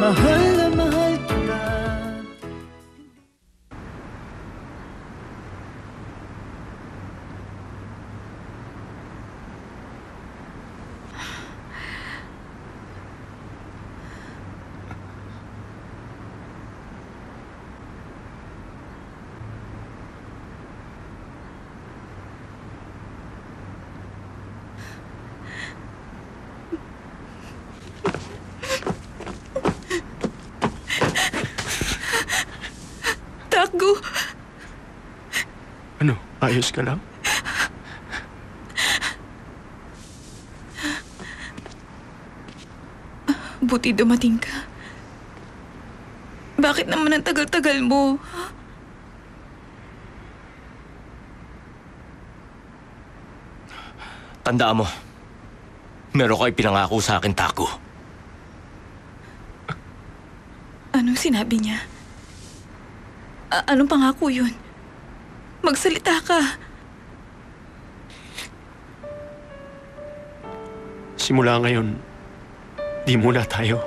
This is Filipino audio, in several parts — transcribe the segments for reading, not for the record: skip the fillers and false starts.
mahal na mahal kita. Takgo! Ano? Ayos ka lang? Buti dumating ka. Bakit naman ang tagal-tagal mo? Tandaan mo, meron kayo pinangako sa akin, Taco. Anong sinabi niya? Anong pangako yun? Magsalita ka. Simula ngayon, di muna tayo.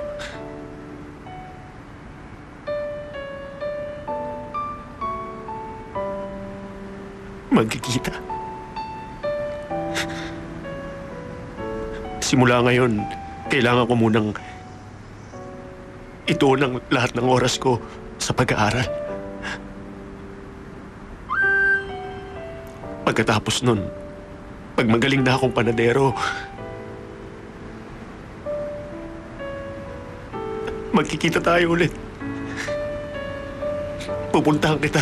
Magkikita. Simula ngayon, kailangan ko munang ituon ang lahat ng oras ko sa pag-aaral. Pagkatapos nun, pag magaling na akong panadero, magkikita tayo ulit. Pupuntahan kita.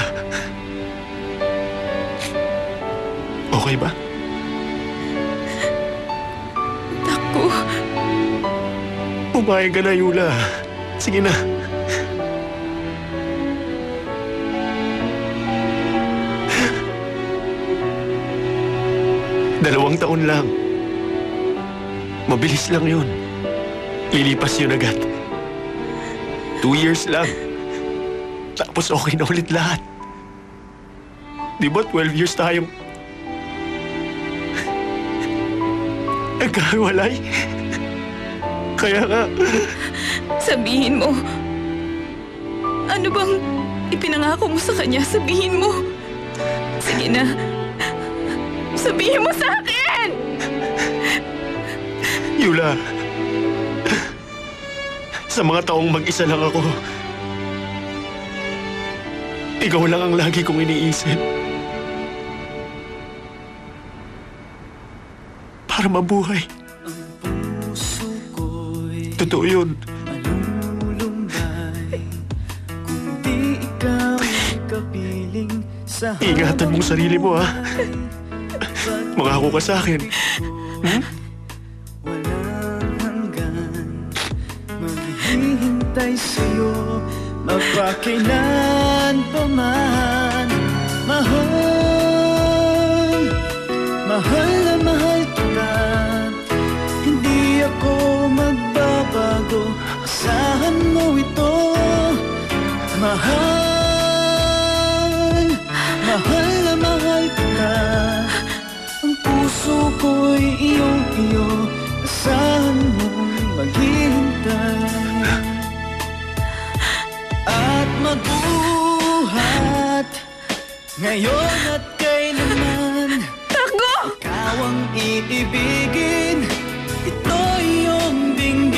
Okay ba? Takgo. Pumayag ka na, Yula. Sige na. Dalawang taon lang. Mabilis lang yun. Lilipas yun agad. 2 years lang. Tapos okay na ulit lahat. Di ba 12 years tayong nagkahiwalay? Kaya nga... Sabihin mo. Ano bang ipinangako mo sa kanya? Sabihin mo. Sige na. Sabihin mo sa akin! Yula, sa mga taong mag-isa lang ako, ikaw lang ang lagi kong iniisip. Para mabuhay. Totoo yun. Ingatan mong sarili mo, ha? Mangako ka sa akin. Hmm? Walang hanggan, maghihintay sa'yo, magpakailan pa man. Mahal, mahal na mahal kita. Hindi ako magbabago, asahan mo ito. Mahal, mahal na mahal kita. Ang puso ko'y iyong-iyo, asahan mong maghihintay. At magbuhat ngayon at kailanman. Takgo! Ikaw ang iibigin, ito iyong dinggin.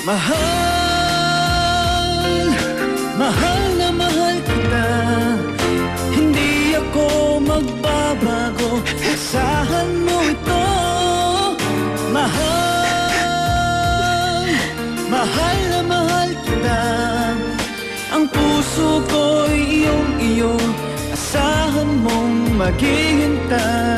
Mahal, mahal na mahal kita. Hindi ako magbabago, asahan mo ito. Mahal, mahal na mahal kita. Ang puso ko'y iyong-iyo, asahan mong maghihintay.